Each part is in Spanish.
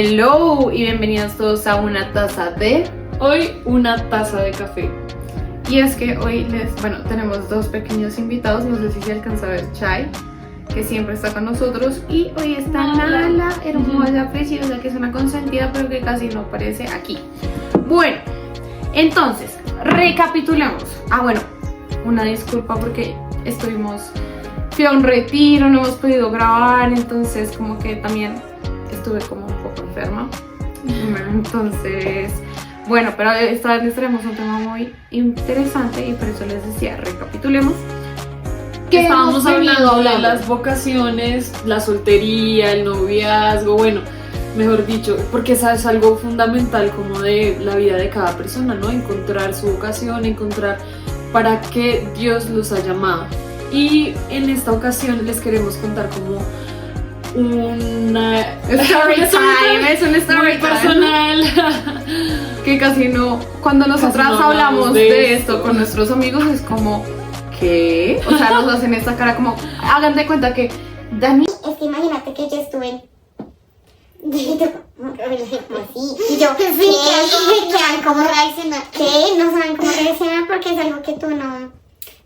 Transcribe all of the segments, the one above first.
Hello y bienvenidos todos a una taza de... Hoy una taza de café. Y es que hoy tenemos dos pequeños invitados, no sé si se alcanza a ver Chai, que siempre está con nosotros, y hoy está Nala, hermosa, preciosa, que es una consentida pero que casi no aparece aquí. Bueno, entonces, recapitulemos. Una disculpa porque fui a un retiro, no hemos podido grabar, entonces como que también estuve como un poco enferma. Entonces, pero esta vez les traemos un tema muy interesante y por eso les decía, recapitulemos. Que estábamos hablando de las vocaciones, la soltería, el noviazgo, mejor dicho, porque eso es algo fundamental como de la vida de cada persona, ¿no? Encontrar su vocación, encontrar para qué Dios los ha llamado. Y en esta ocasión les queremos contar como una story time, es un story time personal que casi no, cuando nosotras hablamos de esto con nuestros amigos es como ¿qué? O sea, nos hacen esta cara como, hagan de cuenta que Dani... Es que imagínate que yo estuve en... Y yo, ¿cómo reaccionar? ¿Qué? No saben cómo reaccionar porque es algo que tú no...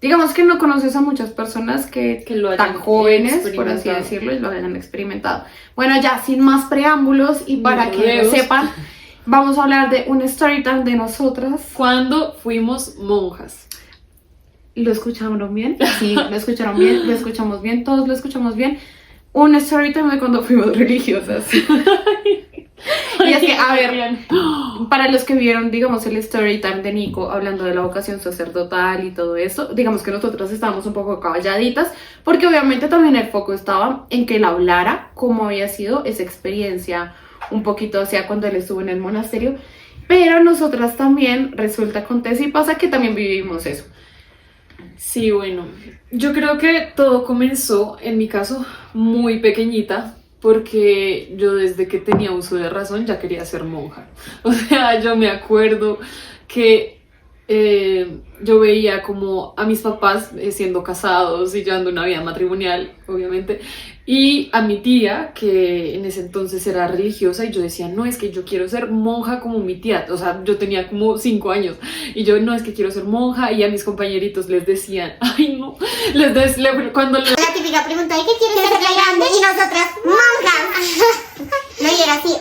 Digamos que no conoces a muchas personas que lo tan jóvenes, por así decirlo, y lo hayan experimentado. Bueno, ya sin más preámbulos y para que lo sepan, vamos a hablar de un story time de nosotras. Cuando fuimos monjas. ¿Lo escucharon bien? Sí, lo escucharon bien, lo escuchamos bien, todos lo escuchamos bien. Un story time de cuando fuimos religiosas. Y es que, para los que vieron, digamos, el story time de Nico hablando de la vocación sacerdotal y todo eso, digamos que nosotras estábamos un poco calladitas, porque obviamente también el foco estaba en que él hablara cómo había sido esa experiencia, un poquito, o sea, cuando él estuvo en el monasterio, pero nosotras también, resulta, acontece y pasa que también vivimos eso. Sí, yo creo que todo comenzó, en mi caso, muy pequeñita, porque yo desde que tenía uso de razón ya quería ser monja. O sea, yo me acuerdo que yo veía como a mis papás siendo casados y llevando una vida matrimonial, obviamente, y a mi tía, que en ese entonces era religiosa, y yo decía, no, es que yo quiero ser monja como mi tía. O sea, yo tenía como 5 años, y yo, no, es que quiero ser monja, y a mis compañeritos les decían, ay, no, cuando... La típica pregunta, ¿y qué quieres ser de grande? Y nosotras, monjas. No, y era así.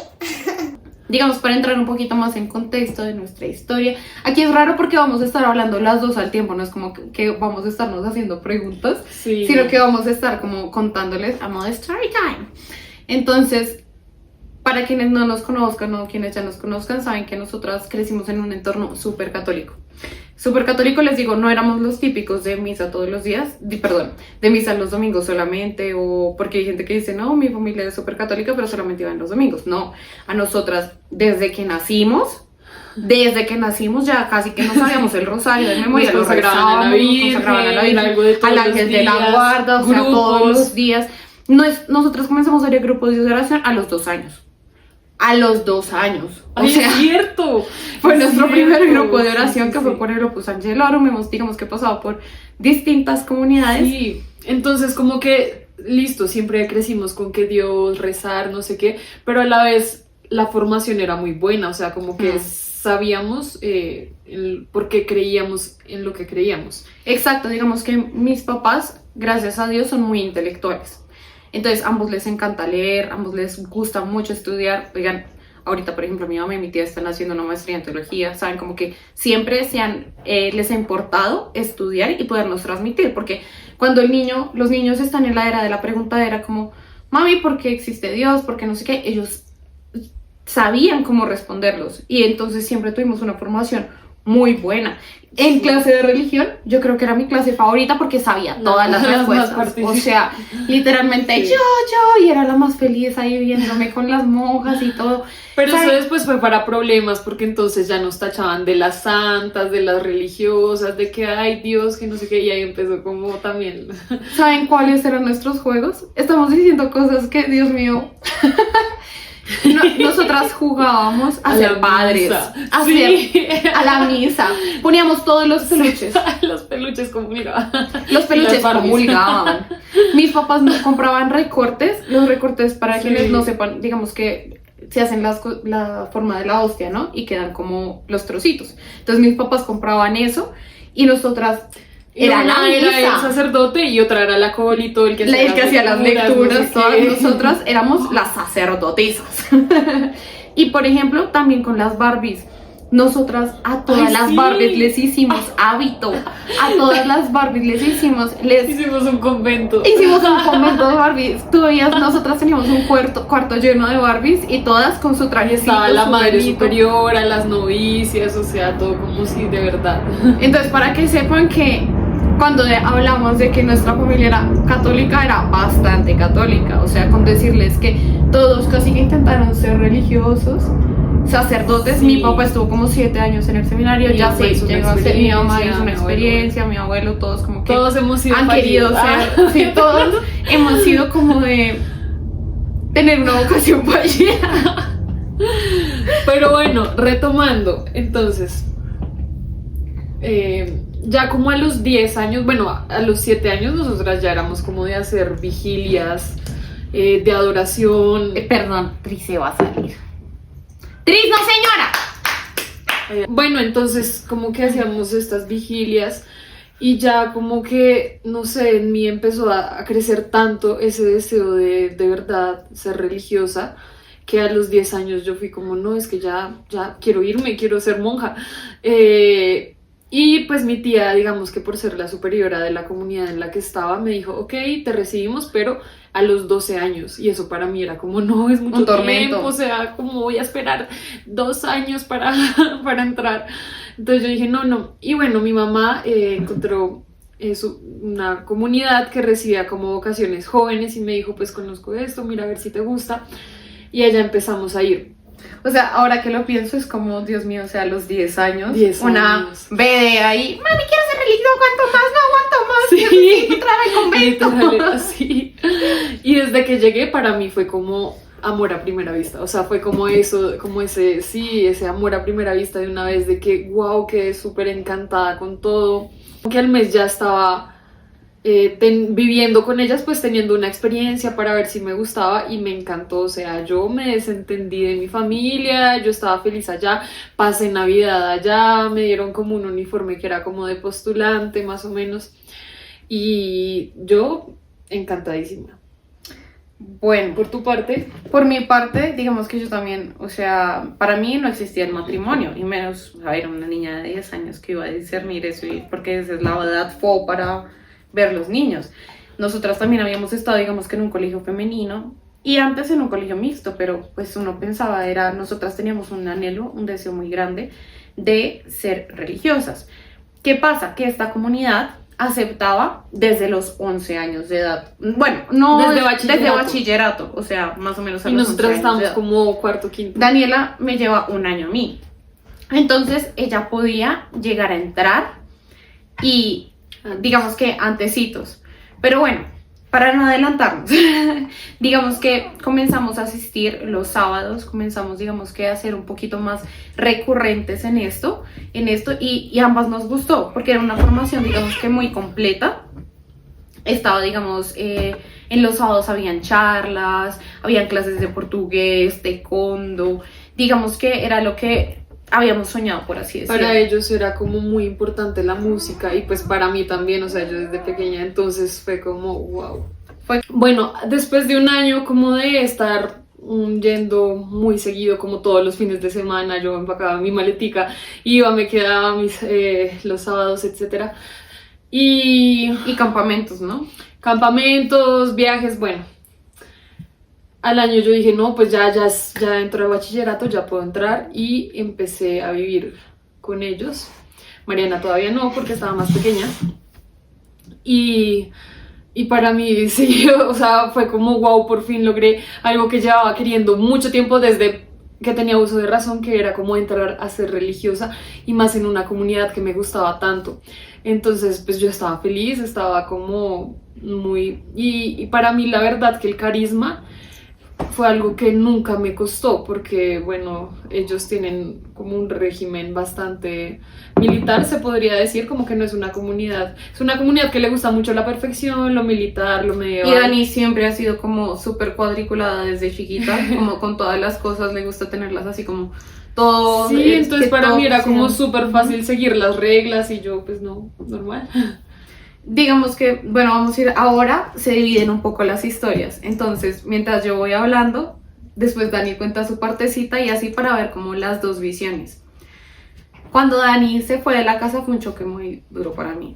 Digamos, para entrar un poquito más en contexto de nuestra historia, aquí es raro porque vamos a estar hablando las dos al tiempo, no es como que vamos a estarnos haciendo preguntas, sino que vamos a estar como contándoles a modo de story time. Entonces, para quienes no nos conozcan o quienes ya nos conozcan, saben que nosotras crecimos en un entorno súper católico. Súper católico, les digo, no éramos los típicos de misa todos los días, de misa los domingos solamente, o porque hay gente que dice, no, mi familia es súper católica, pero solamente iban los domingos. No, a nosotras, desde que nacimos ya casi que no sabíamos el rosario de memoria, nos consagraban a la Virgen, al ángel de la guarda, o sea, todos los días. Nosotros comenzamos a ir a grupos de oración a los 2 años. A los 2 años. O sea, es cierto. Fue nuestro primer grupo de oración, que fue por el Opus Angelorum. Hemos, digamos, que pasado por distintas comunidades. Sí, entonces como que, listo, siempre crecimos con que Dios, rezar, no sé qué, pero a la vez la formación era muy buena, o sea, como que sabíamos por qué creíamos en lo que creíamos. Exacto, digamos que mis papás, gracias a Dios, son muy intelectuales. Entonces, a ambos les encanta leer, a ambos les gusta mucho estudiar. Oigan, ahorita, por ejemplo, mi mamá y mi tía están haciendo una maestría en teología. Saben, como que siempre les ha importado estudiar y podernos transmitir. Porque cuando los niños están en la era de la preguntadera, como, mami, ¿por qué existe Dios? ¿Por qué no sé qué? Ellos sabían cómo responderlos. Y entonces siempre tuvimos una formación muy buena. En clase de religión, yo creo que era mi clase favorita porque sabía todas las respuestas. O sea, literalmente yo, y era la más feliz ahí viéndome con las monjas y todo. Pero eso después fue para problemas, porque entonces ya nos tachaban de las santas, de las religiosas, de que ay Dios, que no sé qué, y ahí empezó como también. ¿Saben cuáles eran nuestros juegos? Estamos diciendo cosas que, Dios mío. Nosotras jugábamos a ser padres, a la misa. Poníamos todos los peluches. Los peluches comulgaban. Los peluches comulgaban. Mis papás nos compraban recortes. Los recortes, para quienes no sepan, digamos que se hacen la forma de la hostia, ¿no? Y quedan como los trocitos. Entonces mis papás compraban eso y nosotras... Era el sacerdote y otra era la Cobolito, el que hacía las lecturas, no sé todas qué. nosotras éramos las sacerdotisas. Y por ejemplo, también con las Barbies. Nosotras a todas las Barbies les hicimos hábito. A todas las Barbies les hicimos un convento. Hicimos un convento de Barbies. Todavía nosotras teníamos un cuarto lleno de Barbies y todas con su trajecito. Estaba la madre velito. superiora, las novicias, o sea, todo como si de verdad. Entonces, para que sepan que cuando hablamos de que nuestra familia era católica, era bastante católica. O sea, con decirles que todos casi que intentaron ser religiosos, sacerdotes. Sí. Mi papá estuvo como 7 años en el seminario, Mi ya mamá hizo una llegó a ser, mi mamá experiencia, hizo una mi abuelo. experiencia, mi abuelo, todos como que Todos hemos sido han querido fallidos. ser, sí, todos hemos sido como de tener una vocación fallida. Pero bueno, retomando, entonces, ya como a los 10 años, bueno, a los 7 años nosotras ya éramos como de hacer vigilias, de adoración. Perdón, Tris se va a salir. ¡Tris, no señora! Bueno, entonces como que hacíamos estas vigilias y ya como que, no sé, en mí empezó a crecer tanto ese deseo de verdad ser religiosa, que a los 10 años yo fui como, no, es que ya quiero irme, quiero ser monja. Y pues mi tía, digamos que por ser la superiora de la comunidad en la que estaba, me dijo, ok, te recibimos, pero a los 12 años. Y eso para mí era como, no, es mucho Un tormento. tiempo, o sea, como voy a esperar 2 años para entrar. Entonces yo dije, no. Y bueno, mi mamá encontró una comunidad que recibía como vocaciones jóvenes y me dijo, pues conozco esto, mira a ver si te gusta. Y allá empezamos a ir. O sea, ahora que lo pienso es como, Dios mío, o sea, a los 10 años, 10 una años. bebé ahí, mami, quiero ser religiosa, ¿cuánto más? No aguanto más, Sí. necesito entrar al convento. Literal, era así. Y desde que llegué, para mí fue como amor a primera vista. O sea, fue como eso, como ese amor a primera vista de una vez, de que wow, quedé súper encantada con todo. Que al mes ya estaba viviendo con ellas, pues teniendo una experiencia para ver si me gustaba y me encantó. O sea, yo me desentendí de mi familia, yo estaba feliz allá, pasé Navidad allá, me dieron como un uniforme que era como de postulante más o menos y yo encantadísima. Bueno, Por tu parte, por mi parte, digamos que yo también, o sea, para mí no existía el matrimonio, y menos, a ver, una niña de 10 años que iba a discernir eso, porque esa es la edad para ver los niños. Nosotras también habíamos estado, digamos que en un colegio femenino, y antes en un colegio mixto, pero pues uno pensaba, nosotras teníamos un anhelo, un deseo muy grande de ser religiosas. ¿Qué pasa? Que esta comunidad aceptaba desde los 11 años de edad. Bueno, no desde bachillerato, o sea, más o menos a y los nosotros 11 años de estábamos edad. como cuarto, quinto. Daniela me lleva un año a mí. Entonces ella podía llegar a entrar y digamos que antecitos. Pero bueno, para no adelantarnos, digamos que comenzamos a asistir los sábados, comenzamos digamos que a ser un poquito más recurrentes en esto y ambas nos gustó, porque era una formación digamos que muy completa. Estaba digamos, en los sábados habían charlas, habían clases de portugués, taekwondo, digamos que era lo que habíamos soñado, por así decirlo. Para ellos era como muy importante la música y pues para mí también, o sea, yo desde pequeña, entonces fue como wow. Bueno, después de un año como de estar yendo muy seguido, como todos los fines de semana, yo empacaba mi maletica, iba, me quedaba los sábados, etcétera. Y campamentos, ¿no? Campamentos, viajes, bueno. Al año yo dije, no, pues ya entro al bachillerato, ya puedo entrar y empecé a vivir con ellos. Mariana todavía no, porque estaba más pequeña. Y para mí, sí, o sea, fue como wow, por fin logré algo que llevaba queriendo mucho tiempo desde que tenía uso de razón, que era como entrar a ser religiosa y más en una comunidad que me gustaba tanto. Entonces, pues yo estaba feliz, estaba como muy... Y para mí la verdad que el carisma fue algo que nunca me costó porque, bueno, ellos tienen como un régimen bastante militar, se podría decir, como que no es una comunidad, es una comunidad que le gusta mucho la perfección, lo militar, lo medieval. Y Dani siempre ha sido como súper cuadriculada desde chiquita, como con todas las cosas, le gusta tenerlas así como todo. Sí, entonces para todo mí era como sea- súper fácil seguir las reglas y yo pues no, normal. Digamos que, bueno, vamos a ir ahora, se dividen un poco las historias. Entonces, mientras yo voy hablando, después Dani cuenta su partecita y así para ver como las dos visiones. Cuando Dani se fue de la casa fue un choque muy duro para mí.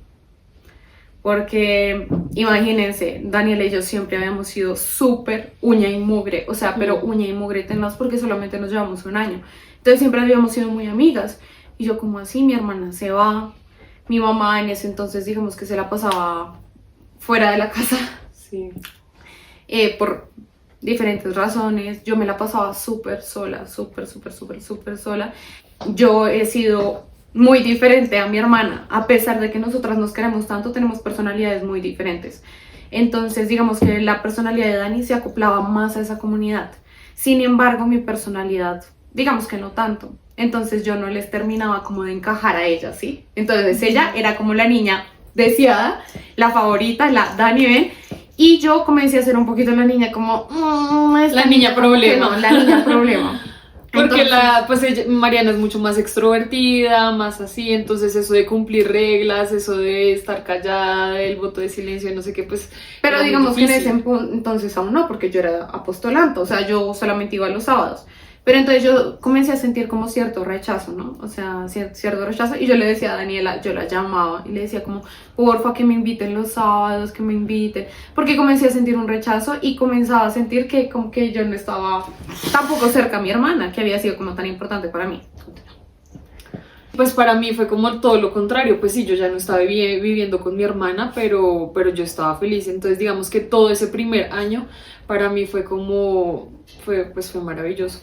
Porque, imagínense, Daniela y yo siempre habíamos sido súper uña y mugre, o sea, pero uña y mugre tenaz porque solamente nos llevamos un año. Entonces siempre habíamos sido muy amigas. Y yo como así, mi hermana se va. Mi mamá en ese entonces, digamos que se la pasaba fuera de la casa Sí. por diferentes razones. Yo me la pasaba súper sola, súper sola. Yo he sido muy diferente a mi hermana, a pesar de que nosotras nos queremos tanto, tenemos personalidades muy diferentes. Entonces, digamos que la personalidad de Dani se acoplaba más a esa comunidad. Sin embargo, mi personalidad, digamos que no tanto. Entonces yo no les terminaba como de encajar a ella, ¿sí? Entonces ella era como la niña deseada, la favorita, la Dani ven, y yo comencé a ser un poquito la niña como... esta La niña como que problema. no, la niña problema. Porque Entonces, Mariana es mucho más extrovertida, más así, entonces eso de cumplir reglas, eso de estar callada, el voto de silencio, no sé qué, pues... pero era muy digamos que en difícil. ese entonces aún no, porque yo era apostolante, o sea, yo solamente iba los sábados. Pero entonces yo comencé a sentir como cierto rechazo, ¿no? O sea, cierto rechazo. Y yo le decía a Daniela, yo la llamaba y le decía como, porfa, que me inviten los sábados, que me inviten. Porque comencé a sentir un rechazo y comenzaba a sentir que como que yo no estaba tampoco cerca a mi hermana, que había sido como tan importante para mí. Pues para mí fue como todo lo contrario, pues sí, yo ya no estaba viviendo con mi hermana, pero yo estaba feliz, entonces digamos que todo ese primer año para mí fue fue maravilloso,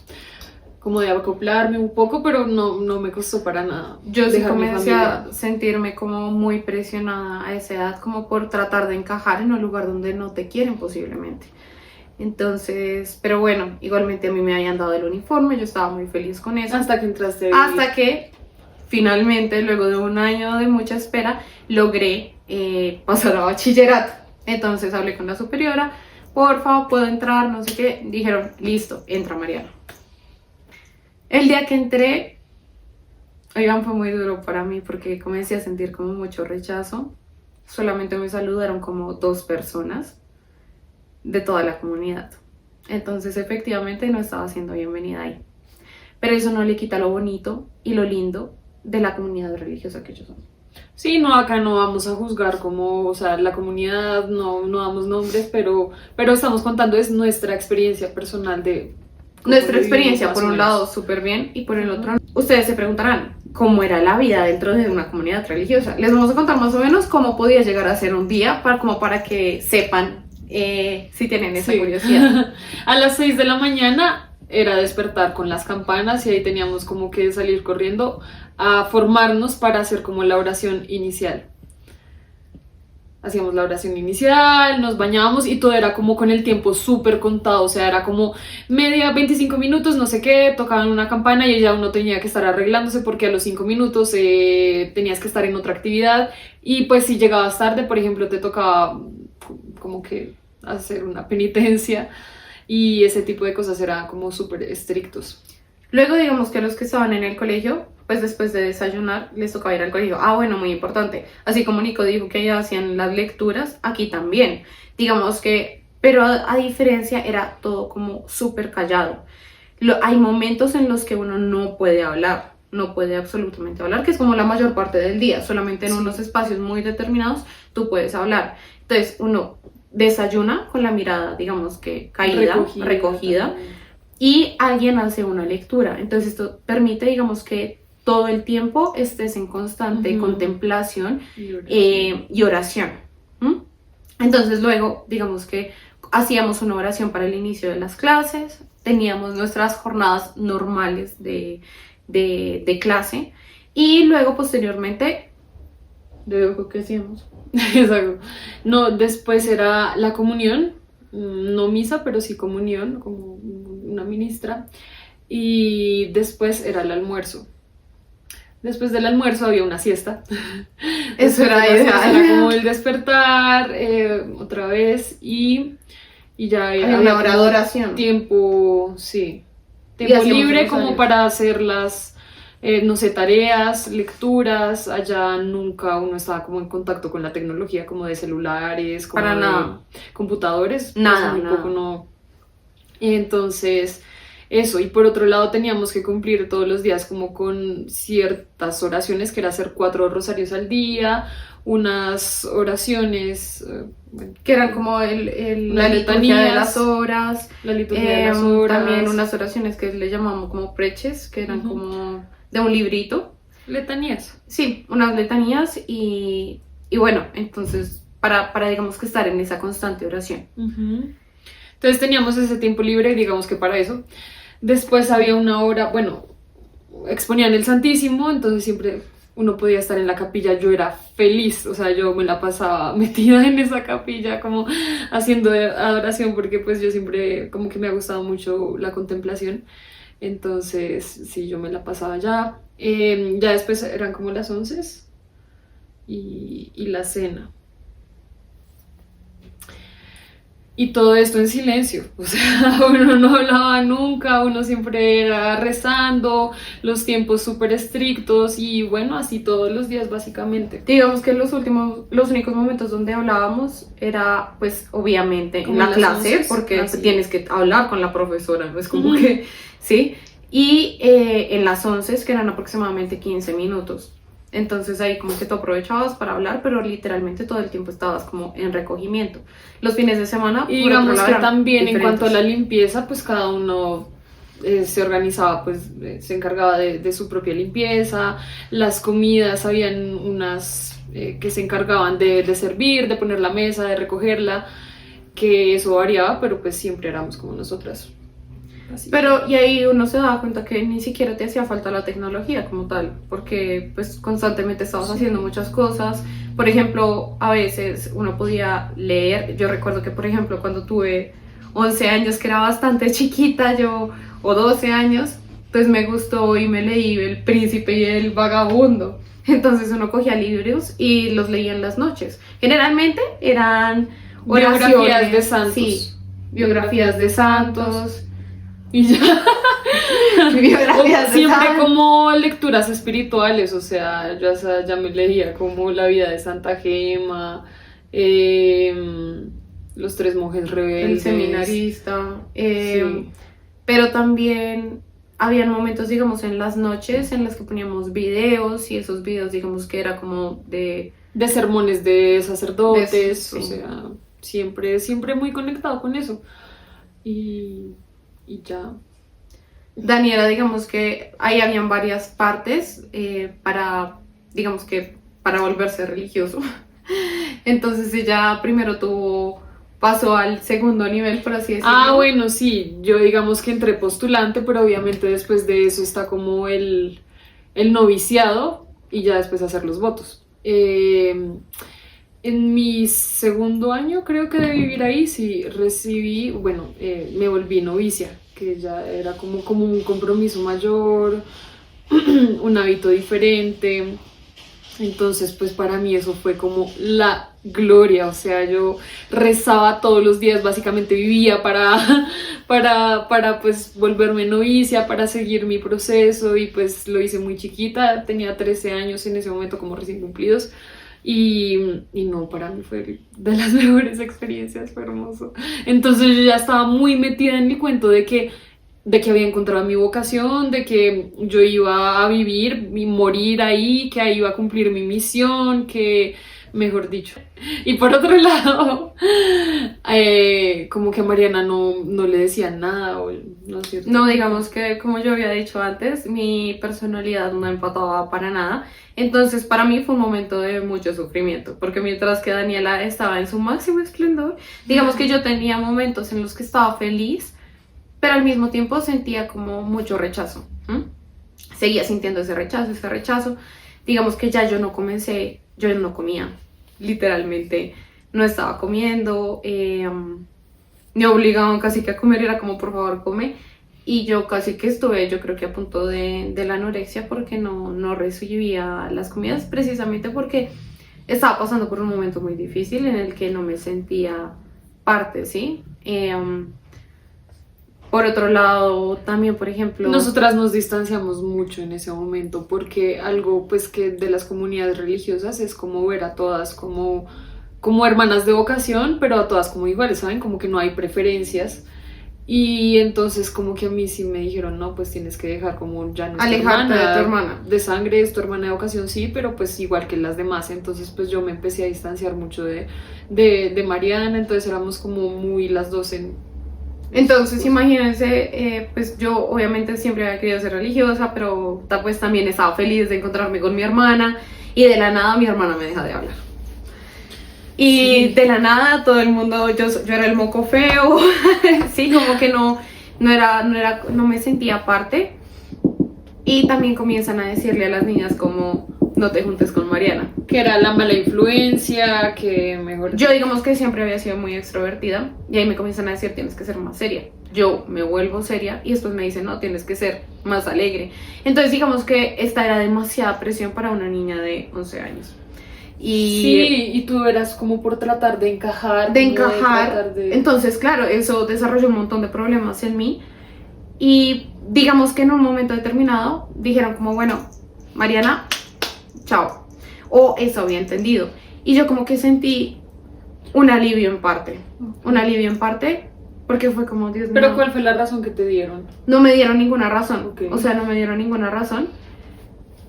como de acoplarme un poco, pero no me costó para nada. Yo sí dejar mi comencé familia. a sentirme como muy presionada a esa edad, como por tratar de encajar en un lugar donde no te quieren posiblemente. Entonces, pero bueno, igualmente a mí me habían dado el uniforme, yo estaba muy feliz con eso. Hasta que entraste a vivir. Hasta que finalmente, luego de un año de mucha espera, logré pasar a bachillerato. Entonces hablé con la superiora, porfa, puedo entrar, no sé qué. Dijeron, listo, entra Mariana. El día que entré, oigan, fue muy duro para mí porque comencé a sentir como mucho rechazo. Solamente me saludaron como 2 personas de toda la comunidad. Entonces, efectivamente, no estaba siendo bienvenida ahí. Pero eso no le quita lo bonito y lo lindo de la comunidad religiosa que ellos son. Sí, no, acá no vamos a juzgar como, o sea, la comunidad, no damos nombres, pero estamos contando es nuestra experiencia personal de... cómo Nuestra lo experiencia, vivimos, por más un o menos. lado, súper bien, y por el otro, ustedes se preguntarán cómo era la vida dentro de una comunidad religiosa. Les vamos a contar más o menos cómo podía llegar a ser un día, como para que sepan si tienen esa Sí. curiosidad. A las 6 de la mañana era despertar con las campanas y ahí teníamos como que salir corriendo a formarnos para hacer como la oración inicial. Hacíamos la oración inicial, nos bañábamos y todo era como con el tiempo súper contado, o sea, era como media, 25 minutos, no sé qué, tocaban una campana y ya uno tenía que estar arreglándose porque a los 5 minutos tenías que estar en otra actividad y pues si llegabas tarde, por ejemplo, te tocaba como que hacer una penitencia y ese tipo de cosas eran como súper estrictos. Luego, digamos que los que estaban en el colegio, pues después de desayunar, les tocaba ir al colegio. Ah, bueno, muy importante. Así como Nico dijo que allá hacían las lecturas, aquí también. Digamos que, pero a diferencia era todo como súper callado. Hay momentos en los que uno no puede hablar, no puede absolutamente hablar, que es como la mayor parte del día. Solamente en Sí. unos espacios muy determinados tú puedes hablar. Entonces, uno desayuna con la mirada, digamos que caída, recogida. También. Y alguien hace una lectura. Entonces esto permite, digamos, que todo el tiempo estés en constante contemplación y oración. ¿Mm? Entonces luego, digamos que hacíamos una oración para el inicio de las clases, teníamos nuestras jornadas normales de clase y luego posteriormente, luego, ¿qué hacíamos? Exacto. No, después era la comunión no misa, pero sí comunión, como una ministra, y después era el almuerzo. Después del almuerzo había una siesta. Eso era Después de la siesta ideal. era como el despertar otra vez y ya Había había una hora de como oración. tiempo, sí, Y tiempo hacíamos libre rosarios. como para hacer las, no sé, tareas, lecturas. Allá nunca uno estaba como en contacto con la tecnología, como de celulares, como Para de nada. computadores. Nada, muy nada. poco no. Entonces, eso, y por otro lado teníamos que cumplir todos los días como con ciertas oraciones, que era hacer 4 rosarios al día, unas oraciones, bueno, Que eran como la Unas liturgia de letanías, las horas. la liturgia de las horas, También unas oraciones que le llamamos como preces, que eran Ujú. como de un librito. letanías. Sí, unas letanías y bueno, entonces para digamos que estar en esa constante oración. Ujú. Entonces teníamos ese tiempo libre, digamos que para eso. Después había una hora, bueno, exponían el Santísimo, entonces siempre uno podía estar en la capilla. Yo era feliz, o sea, yo me la pasaba metida en esa capilla como haciendo adoración, porque pues yo siempre como que me ha gustado mucho la contemplación. Entonces, sí, yo me la pasaba allá. Ya después eran como las 11 y la cena. Y todo esto en silencio, o sea, uno no hablaba nunca, uno siempre era rezando, los tiempos súper estrictos y bueno, así todos los días básicamente. Digamos que los únicos momentos donde hablábamos era, pues, obviamente en Como la en las clase, 11, porque así. tienes que hablar con la profesora, no es como Ujú. que, ¿sí? Y en las 11, que eran aproximadamente 15 minutos. Entonces ahí como que tú aprovechabas para hablar, pero literalmente todo el tiempo estabas como en recogimiento. Los fines de semana, Y por otro digamos lado, que eran también en cuanto a la diferentes. limpieza, pues cada uno se organizaba, pues se encargaba de su propia limpieza, las comidas, habían unas que se encargaban de servir, de poner la mesa, de recogerla, que eso variaba, pero pues siempre éramos como nosotras. Así. Pero y ahí uno se daba cuenta que ni siquiera te hacía falta la tecnología como tal, porque pues constantemente estabas Sí. haciendo muchas cosas. Por ejemplo, a veces uno podía leer. Yo recuerdo que, por ejemplo, cuando tuve 11 años, que era bastante chiquita yo, o 12 años, pues me gustó y me leí El Príncipe y el Vagabundo. Entonces uno cogía libros y los leía en las noches. Generalmente eran Biografías oraciones, de santos. sí, biografías de santos. Y ya. Biografías de Siempre santos. como lecturas espirituales, o sea, yo ya me leía como La vida de Santa Gema, Los tres monjes El rebeldes. seminarista, Sí. pero también habían momentos, digamos, en las noches en las que poníamos videos y esos videos, digamos, que era como De sermones de sacerdotes, sí. o sea, siempre muy conectado con eso. Y ya. Daniela, digamos que ahí habían varias partes para, digamos que, para volverse religioso. Entonces ella primero pasó al segundo nivel, por así decirlo. Ah, bueno, sí, yo digamos que entré postulante, pero obviamente después de eso está como el noviciado y ya después hacer los votos. En mi segundo año, creo que de vivir ahí, sí recibí, bueno, me volví novicia, que ya era como un compromiso mayor, un hábito diferente. Entonces, pues para mí eso fue como la gloria, o sea, yo rezaba todos los días, básicamente vivía para pues volverme novicia, para seguir mi proceso y pues lo hice muy chiquita, tenía 13 años en ese momento como recién cumplidos y no, para mí fue de las mejores experiencias, fue hermoso. Entonces yo ya estaba muy metida en mi cuento de que había encontrado mi vocación, de que yo iba a vivir y morir ahí, que ahí iba a cumplir mi misión, que, mejor dicho. Y por otro lado, como que a Mariana no le decían nada, o no es cierto. No, digamos que, como yo había dicho antes, mi personalidad no empataba para nada. Entonces, para mí fue un momento de mucho sufrimiento, porque mientras que Daniela estaba en su máximo esplendor, digamos que yo tenía momentos en los que estaba feliz, pero al mismo tiempo sentía como mucho rechazo. Seguía sintiendo ese rechazo. Digamos que ya yo no comía, literalmente no estaba comiendo. me obligaban casi que a comer, era como por favor come, y yo casi que estuve, yo creo que a punto de la anorexia porque no recibía las comidas, precisamente porque estaba pasando por un momento muy difícil en el que no me sentía parte, ¿sí? Por otro lado, también, por ejemplo... Nosotras nos distanciamos mucho en ese momento porque algo pues que de las comunidades religiosas es como ver a todas como hermanas de vocación, pero a todas como iguales, ¿saben? Como que no hay preferencias. Y entonces como que a mí sí me dijeron, no, pues tienes que dejar como ya no es tu alejarte de tu hermana. de sangre, es tu hermana de vocación, sí, pero pues igual que las demás. Entonces pues yo me empecé a distanciar mucho de Mariana, entonces éramos como muy las dos en... Entonces, imagínense, pues yo obviamente siempre había querido ser religiosa, pero pues también estaba feliz de encontrarme con mi hermana y de la nada mi hermana me deja de hablar. Y de la nada todo el mundo, yo era el moco feo, sí, como que no me sentía parte. Y también comienzan a decirle a las niñas como, no te juntes con Mariana. Que era la mala influencia, que mejor... Yo digamos que siempre había sido muy extrovertida y ahí me comienzan a decir, tienes que ser más seria. Yo me vuelvo seria y después me dicen, no, tienes que ser más alegre. Entonces digamos que esta era demasiada presión para una niña de 11 años. Sí, y tú eras como por tratar de encajar. Entonces, claro, eso desarrolló un montón de problemas en mí. Y digamos que en un momento determinado dijeron como, bueno, Mariana, chao. O eso había entendido. Y yo como que sentí un alivio en parte. Un alivio en parte porque fue como, Dios mío. ¿Pero cuál fue la razón que te dieron? No me dieron ninguna razón. Okay. O sea, no me dieron ninguna razón.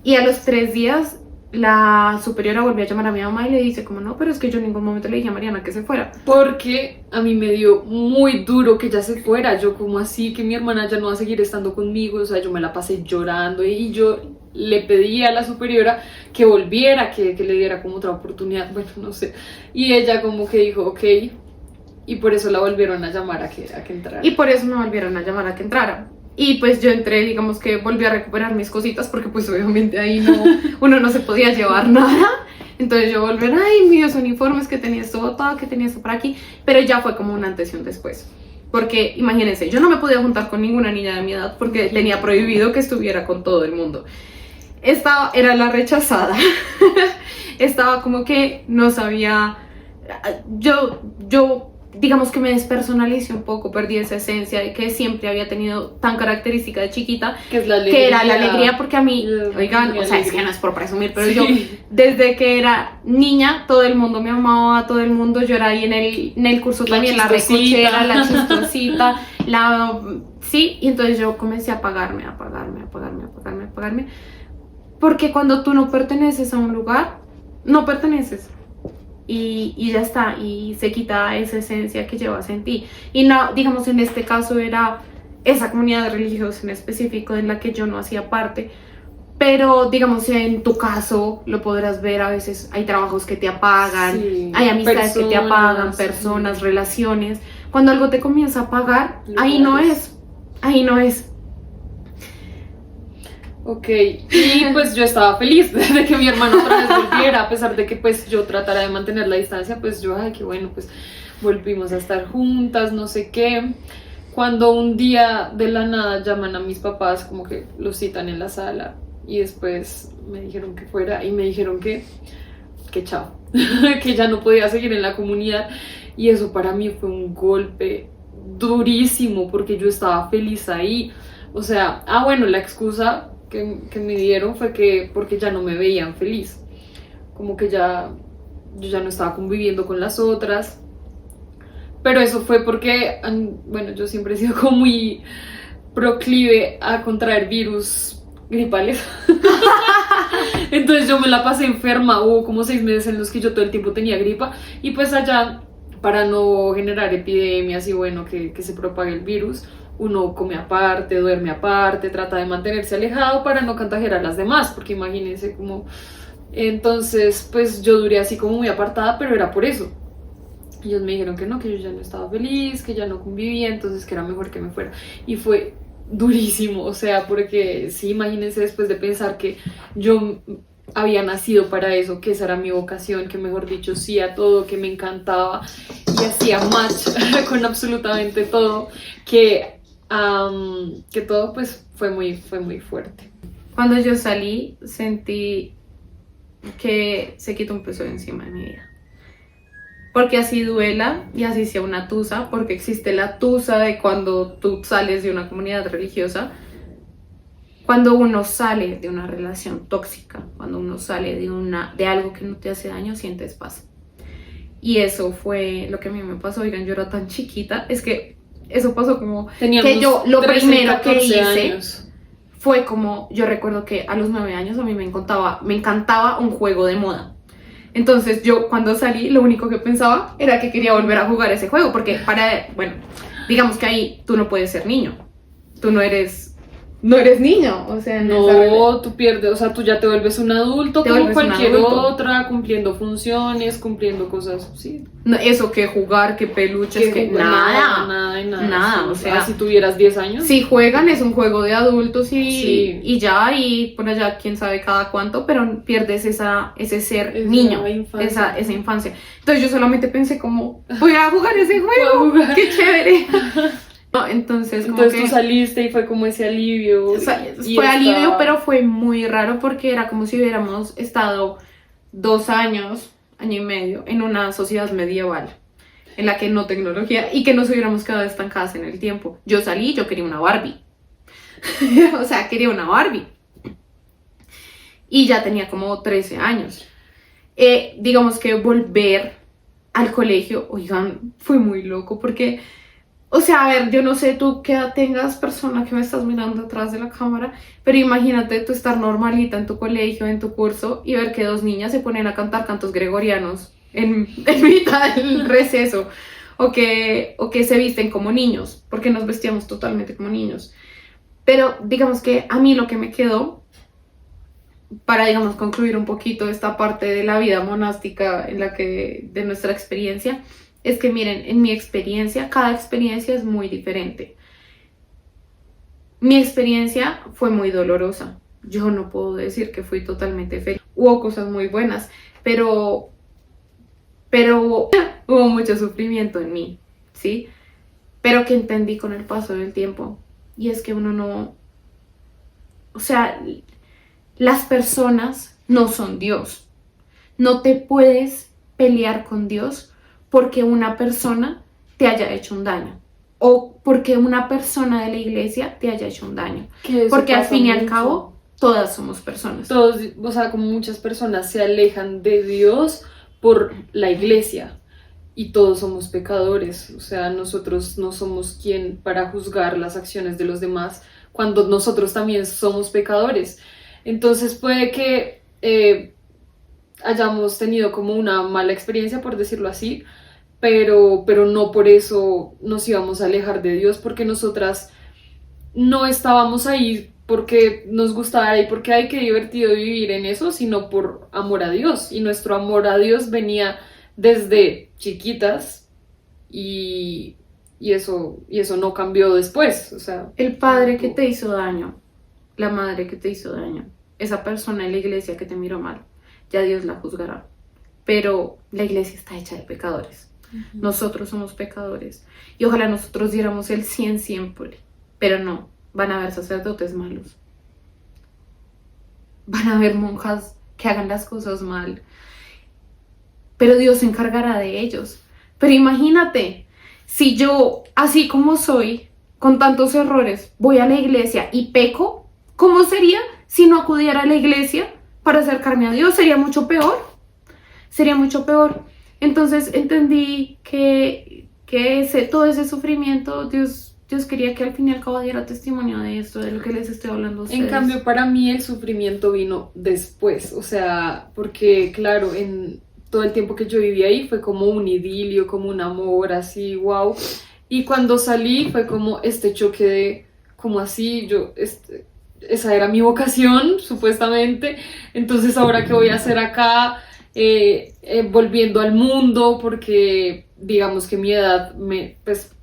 Y a los 3 días la superiora volvió a llamar a mi mamá y le dice como, no, pero es que yo en ningún momento le dije a Mariana que se fuera. Porque a mí me dio muy duro que ya se fuera. Yo como así, que mi hermana ya no va a seguir estando conmigo. O sea, yo me la pasé llorando y yo le pedí a la superiora que volviera, que le diera como otra oportunidad. Bueno, no sé. Y ella como que dijo, ok. Y por eso la volvieron a llamar a que entrara. Y por eso me volvieron a llamar a que entrara. Y pues yo entré, digamos que volví a recuperar mis cositas porque pues obviamente ahí uno no se podía llevar nada. Entonces yo volví, ay, mis uniformes, que tenía esto botado, que tenía esto por aquí. Pero ya fue como un antes y un después. Porque imagínense, yo no me podía juntar con ninguna niña de mi edad porque tenía prohibido que estuviera con todo el mundo. Esta era la rechazada. Estaba como que no sabía... Yo digamos que me despersonalicé un poco, perdí esa esencia de que siempre había tenido tan característica de chiquita, que es la alegría. Que era la alegría, porque a mí, oigan, o sea, es que no es por presumir, pero sí. Yo desde que era niña, todo el mundo me amaba, todo el mundo, yo era ahí en el curso también, la recochera, la chistosita, sí, y entonces yo comencé a apagarme, porque cuando tú no perteneces a un lugar, no perteneces. Y ya está, y se quita esa esencia que llevas en ti. Y no, digamos, en este caso era esa comunidad religiosa en específico en la que yo no hacía parte, pero digamos en tu caso lo podrás ver, a veces hay trabajos que te apagan, sí, hay amistades que te apagan, personas, sí, relaciones. Cuando algo te comienza a apagar, ahí no es. Ok, y pues yo estaba feliz de que mi hermano otra vez volviera, a pesar de que pues yo tratara de mantener la distancia, pues yo, ay, qué bueno, pues volvimos a estar juntas, no sé qué. Cuando un día de la nada llaman a mis papás, como que los citan en la sala, y después me dijeron que fuera, y me dijeron que chao, que ya no podía seguir en la comunidad, y eso para mí fue un golpe durísimo, porque yo estaba feliz ahí. O sea, bueno, la excusa que me dieron fue que porque ya no me veían feliz, como que yo ya no estaba conviviendo con las otras, pero eso fue porque, bueno, yo siempre he sido como muy proclive a contraer virus gripales. Entonces yo me la pasé enferma, hubo como 6 meses en los que yo todo el tiempo tenía gripa, y pues allá, para no generar epidemias y bueno, que se propague el virus, uno come aparte, duerme aparte, trata de mantenerse alejado para no contagiar a las demás, porque imagínense cómo... Entonces, pues yo duré así como muy apartada, pero era por eso. Ellos me dijeron que no, que yo ya no estaba feliz, que ya no convivía, entonces que era mejor que me fuera. Y fue durísimo, o sea, porque sí, imagínense después de pensar que yo había nacido para eso, que esa era mi vocación, que mejor dicho sí a todo, que me encantaba, y hacía match con absolutamente todo, que todo pues fue muy fuerte. Cuando yo salí, sentí que se quitó un peso de encima de mi vida. Porque así duela y así sea una tusa, porque existe la tusa de cuando tú sales de una comunidad religiosa, cuando uno sale de una relación tóxica, cuando uno sale de algo que no te hace daño, sientes paz. Y eso fue lo que a mí me pasó. Oigan, yo era tan chiquita, es que eso pasó como Teníamos que yo lo 13, primero que 14 hice años. fue como, yo recuerdo que a los 9 años a mí me encantaba un juego de moda. Entonces yo cuando salí lo único que pensaba era que quería volver a jugar ese juego, porque bueno, digamos que ahí tú no puedes ser niño, tú no eres niño, o sea, No, tú pierdes, o sea, tú ya te vuelves un adulto Te como vuelves un cualquier adulto. otra, cumpliendo funciones, cumpliendo cosas, sí. No, eso que jugar, que peluches, que nada, o sea, si tuvieras 10 años. si juegan es un juego de adultos Sí. y ya, y por allá quién sabe cada cuánto, pero pierdes ese ser Esa niño, infancia. esa infancia. Entonces yo solamente pensé como, voy a jugar ese juego, Voy a jugar. qué chévere. No, entonces como Entonces que tú saliste y fue como ese alivio. o sea, y fue alivio, esta- pero fue muy raro porque era como si hubiéramos estado 2 años, año y medio, en una sociedad medieval en la que no tecnología y que nos hubiéramos quedado estancadas en el tiempo. Yo salí, yo quería una Barbie. O sea, quería una Barbie. Y ya tenía como 13 años. Digamos que volver al colegio, oigan, fue muy loco porque, o sea, a ver, yo no sé tú qué edad tengas, persona que me estás mirando atrás de la cámara, pero imagínate tú estar normalita en tu colegio, en tu curso, y ver que 2 niñas se ponen a cantar cantos gregorianos en mitad del receso, o que se visten como niños, porque nos vestíamos totalmente como niños. Pero digamos que a mí lo que me quedó, para, digamos, concluir un poquito esta parte de la vida monástica de nuestra experiencia, es que miren, en mi experiencia, cada experiencia es muy diferente. Mi experiencia fue muy dolorosa. Yo no puedo decir que fui totalmente feliz. Hubo cosas muy buenas, pero hubo mucho sufrimiento en mí, ¿sí? Pero que entendí con el paso del tiempo. Y es que uno no... O sea, las personas no son Dios. No te puedes pelear con Dios porque una persona te haya hecho un daño o porque una persona de la iglesia te haya hecho un daño. que eso Porque al pasa fin y al mucho. cabo, todas somos personas. Todos, o sea, como muchas personas se alejan de Dios por la iglesia y todos somos pecadores, o sea, nosotros no somos quien para juzgar las acciones de los demás cuando nosotros también somos pecadores. Entonces puede que hayamos tenido como una mala experiencia, por decirlo así, pero no por eso nos íbamos a alejar de Dios, porque nosotras no estábamos ahí porque nos gustara y porque hay que divertido vivir en eso, sino por amor a Dios. Y nuestro amor a Dios venía desde chiquitas y eso no cambió después. O sea, El padre que te hizo daño, la madre que te hizo daño, esa persona en la iglesia que te miró mal, ya Dios la juzgará. Pero la iglesia está hecha de pecadores. Nosotros somos pecadores. Y ojalá nosotros diéramos el 100 siempre. Pero no, van a haber sacerdotes malos. Van a haber monjas que hagan las cosas mal. Pero Dios se encargará de ellos. Pero imagínate, si yo, así como soy, con tantos errores, voy a la iglesia y peco, ¿cómo sería si no acudiera a la iglesia para acercarme a Dios? Sería mucho peor. Sería mucho peor. Entonces entendí que todo ese sufrimiento, Dios quería que al fin y al cabo diera testimonio de esto, de lo que les estoy hablando a ustedes. en cambio, para mí el sufrimiento vino después, o sea, porque claro, en todo el tiempo que yo viví ahí fue como un idilio, como un amor así, wow. Y cuando salí fue como este choque de, como así, esa era mi vocación, supuestamente. Entonces, ¿ahora qué voy a hacer acá? Volviendo al mundo, porque digamos que mi edad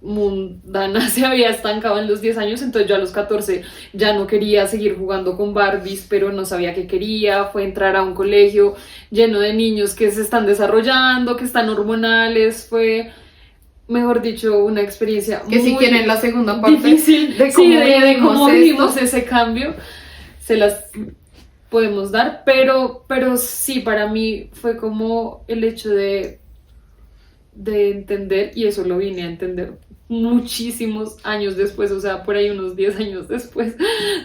mundana se había estancado en los 10 años, entonces yo a los 14 ya no quería seguir jugando con Barbies, pero no sabía qué quería. Fue entrar a un colegio lleno de niños que se están desarrollando, que están hormonales, fue mejor dicho, una experiencia Que si muy quieren la segunda parte difícil de sí, cómo de cómo vivimos vivimos ese cambio, se las podemos dar, pero sí, para mí fue como el hecho de entender, y eso lo vine a entender muchísimos años después, o sea, por ahí unos 10 años después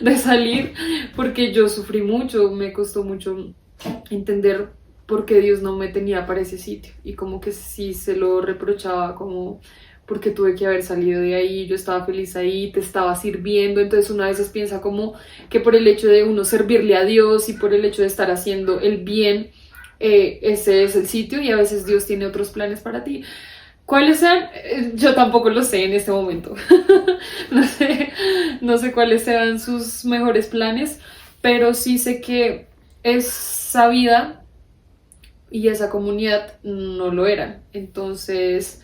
de salir, porque yo sufrí mucho, me costó mucho entender por qué Dios no me tenía para ese sitio, y como que sí se lo reprochaba, como porque tuve que haber salido de ahí, yo estaba feliz ahí, te estaba sirviendo, entonces una vez piensa como que por el hecho de uno servirle a Dios y por el hecho de estar haciendo el bien, ese es el sitio, y a veces Dios tiene otros planes para ti. ¿Cuáles sean? Yo tampoco lo sé en este momento. No sé cuáles sean sus mejores planes, pero sí sé que esa vida y esa comunidad no lo eran. Entonces,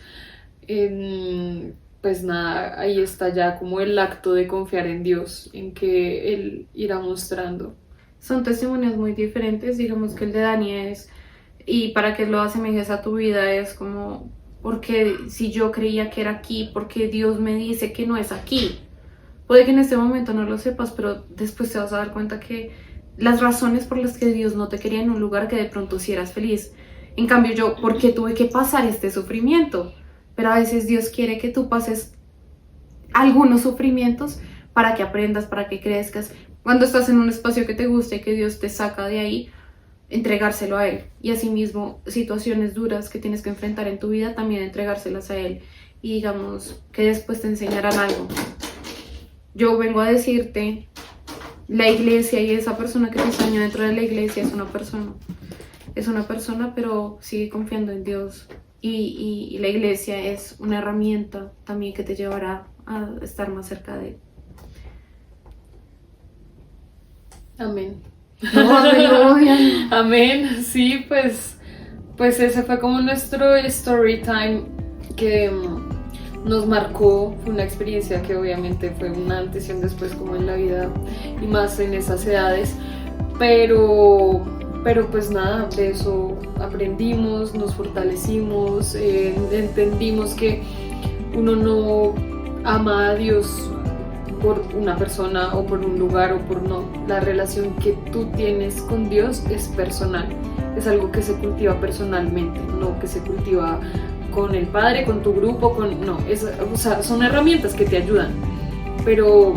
pues nada, ahí está ya como el acto de confiar en Dios, en que Él irá mostrando. Son testimonios muy diferentes, digamos que el de Dani es, y para que lo asemejes a tu vida, es como, porque si yo creía que era aquí, porque Dios me dice que no es aquí. Puede que en este momento no lo sepas, pero después te vas a dar cuenta que las razones por las que Dios no te quería en un lugar que de pronto sí eras feliz. En cambio yo, ¿por qué tuve que pasar este sufrimiento? Pero a veces Dios quiere que tú pases algunos sufrimientos para que aprendas, para que crezcas. Cuando estás en un espacio que te gusta y que Dios te saca de ahí, entregárselo a Él. Y asimismo, situaciones duras que tienes que enfrentar en tu vida, también entregárselas a Él. Y digamos, que después te enseñarán algo. Yo vengo a decirte, la iglesia y esa persona que te enseña dentro de la iglesia es una persona. Es una persona, pero sigue confiando en Dios. Y la iglesia es una herramienta también que te llevará a estar más cerca de Él. Amén. No, aleluya. Amén, sí, pues ese fue como nuestro story time que nos marcó. Fue una experiencia que obviamente fue un antes y un después como en la vida y más en esas edades, pero pues nada, de eso aprendimos, nos fortalecimos, entendimos que uno no ama a Dios por una persona o por un lugar o por no. La relación que tú tienes con Dios es personal, es algo que se cultiva personalmente, no que se cultiva con el Padre, con tu grupo, o sea, son herramientas que te ayudan, pero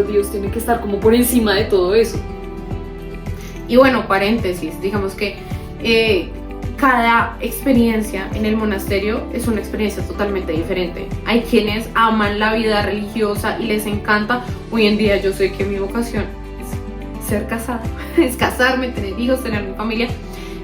Dios tiene que estar como por encima de todo eso. Y bueno, paréntesis, digamos que cada experiencia en el monasterio es una experiencia totalmente diferente. Hay quienes aman la vida religiosa y les encanta. Hoy en día yo sé que mi vocación es ser casada, es casarme, tener hijos, tener mi familia,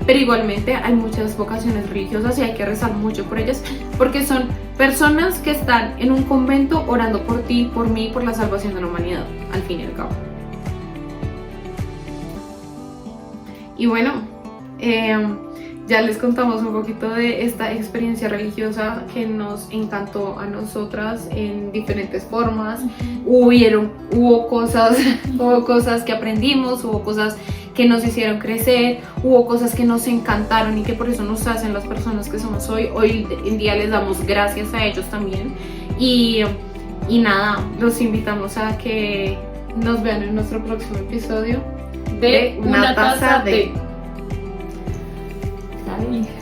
pero igualmente hay muchas vocaciones religiosas y hay que rezar mucho por ellas, porque son personas que están en un convento orando por ti, por mí, por la salvación de la humanidad, al fin y al cabo. Y bueno, ya les contamos un poquito de esta experiencia religiosa que nos encantó a nosotras en diferentes formas. Hubo cosas que aprendimos, hubo cosas que nos hicieron crecer, hubo cosas que nos encantaron y que por eso nos hacen las personas que somos hoy. Hoy en día les damos gracias a ellos también. Y nada, los invitamos a que nos vean en nuestro próximo episodio de Una Taza de. Dale.